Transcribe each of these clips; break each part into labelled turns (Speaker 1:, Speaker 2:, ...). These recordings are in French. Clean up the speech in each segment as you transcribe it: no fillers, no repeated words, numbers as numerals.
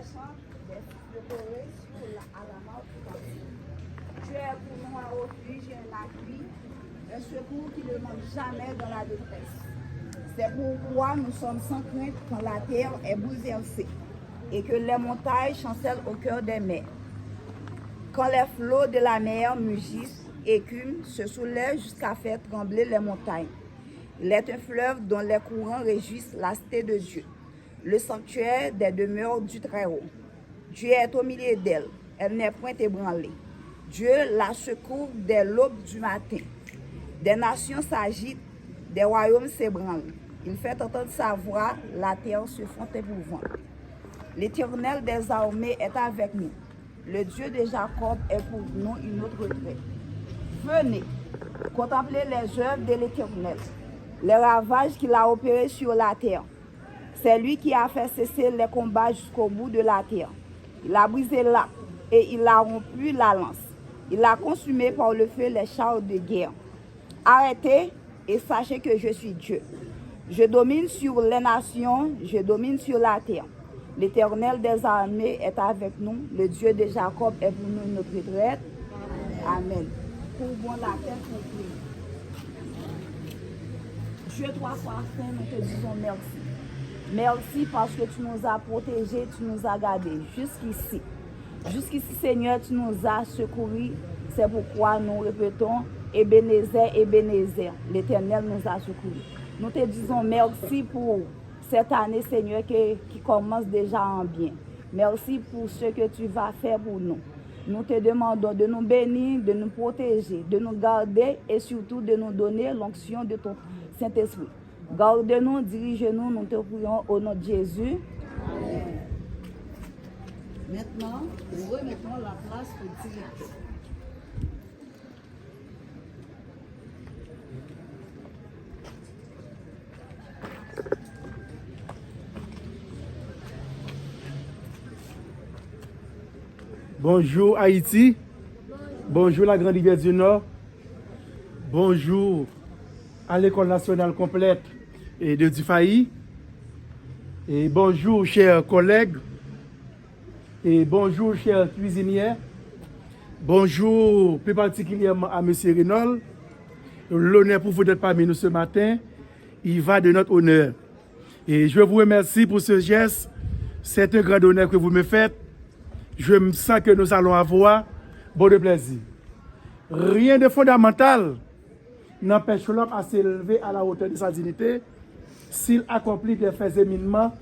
Speaker 1: descendre des fils de Corée à la mort du cancer. Tu es pour nous un refuge et un appui, un secours qui ne manque jamais dans la détresse. C'est pourquoi nous sommes sans crainte quand la terre est bouleversée et que les montagnes chancellent au cœur des mers. Quand les flots de la mer mugissent, écument, se soulèvent jusqu'à faire trembler les montagnes. Il est un fleuve dont les courants réjouissent la cité de Dieu, le sanctuaire des demeures du Très-Haut. Dieu est au milieu d'elle, elle n'est point ébranlée. Dieu la secourt dès l'aube du matin. Des nations s'agitent, des royaumes s'ébranlent. Il fait entendre sa voix, la terre se fond épouvante. L'Éternel des armées est avec nous. Le Dieu de Jacob est pour nous une autre retraite. Venez, contemplez les œuvres de l'Éternel, les ravages qu'il a opérés sur la terre. C'est lui qui a fait cesser les combats jusqu'au bout de la terre. Il a brisé l'arc et il a rompu la lance. Il a consumé par le feu les chars de guerre. Arrêtez et sachez que je suis Dieu. Je domine sur les nations, je domine sur la terre. L'Éternel des armées est avec nous. Le Dieu de Jacob est pour nous notre retraite. Amen. Courbons la tête pour prier. Dieu, toi, sois saint, nous te disons merci. Merci parce que tu nous as protégés, tu nous as gardés jusqu'ici. Jusqu'ici, Seigneur, tu nous as secourus. C'est pourquoi nous répétons Ebenezer, Ebenezer. L'Éternel nous a secourus. Nous te disons merci pour cette année, Seigneur, qui commence déjà en bien. Merci pour ce que tu vas faire pour nous. Nous te demandons de nous bénir, de nous protéger, de nous garder et surtout de nous donner l'onction de ton Saint-Esprit. Garde-nous, dirige-nous, nous te prions au nom de Jésus. Amen.
Speaker 2: Maintenant, nous remettons la place au directeur.
Speaker 3: Bonjour Haïti, bonjour la Grande Rivière du Nord, bonjour à l'École nationale complète et de Dufaï, et bonjour chers collègues, et bonjour chers cuisinières, bonjour plus particulièrement à M. Renol. L'honneur pour vous d'être parmi nous ce matin, il va de notre honneur. Et je vous remercie pour ce geste, c'est un grand honneur que vous me faites. Je me sens que nous allons avoir beaucoup de plaisir. Rien de fondamental n'empêche l'homme à s'élever à la hauteur de sa dignité s'il accomplit des faits éminemment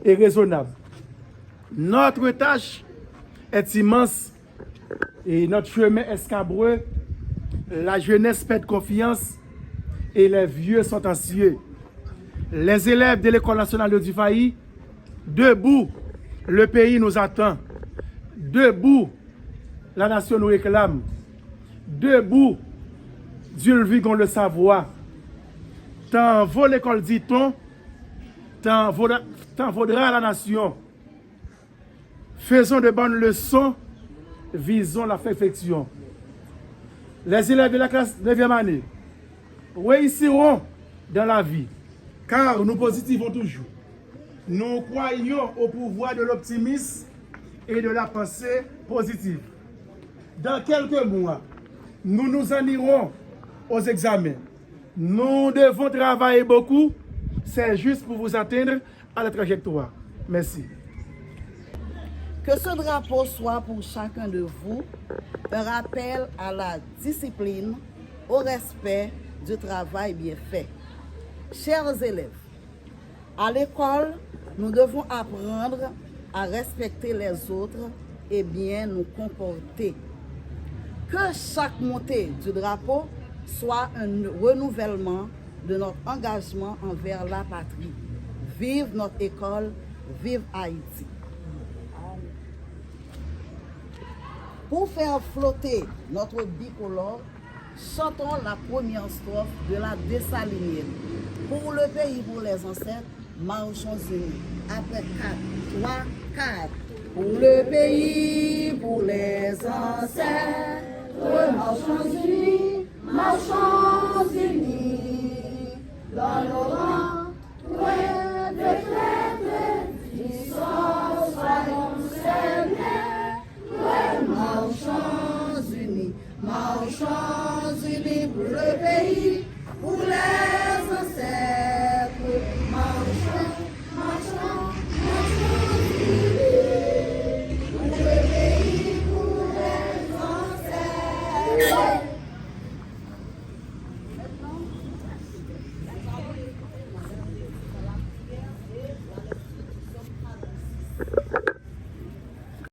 Speaker 3: et raisonnables. Notre tâche est immense et notre chemin est scabreux. La jeunesse perd confiance et les vieux sont anxieux. Les élèves de l'École nationale de Dufaï, debout, le pays nous attend. Debout, la nation nous réclame. Debout, Dieu le vit qu'on le savoir. Tant vaut l'école, dit-on, tant vaudra la nation. Faisons de bonnes leçons, visons la perfection. Les élèves de la classe 9e année réussiront dans la vie, car nous positivons toujours. Nous croyons au pouvoir de l'optimisme et de la pensée positive. Dans quelques mois, nous nous en irons aux examens. Nous devons travailler beaucoup. C'est juste pour vous atteindre à la trajectoire. Merci.
Speaker 2: Que ce drapeau soit pour chacun de vous un rappel à la discipline, au respect du travail bien fait. Chers élèves, à l'école, nous devons apprendre à respecter les autres et bien nous comporter. Que chaque montée du drapeau soit un renouvellement de notre engagement envers la patrie. Vive notre école, vive Haïti. Pour faire flotter notre bicolore, chantons la première strophe de la Dessalinienne. Pour le pays, pour les ancêtres, marchons unis. Après 4, 3, 4. Pour le pays, pour les ancêtres, marchons unis, marchons unis. Dans nos rangs, de traître, puissants soyons Champs-Unis pour le pays, pour les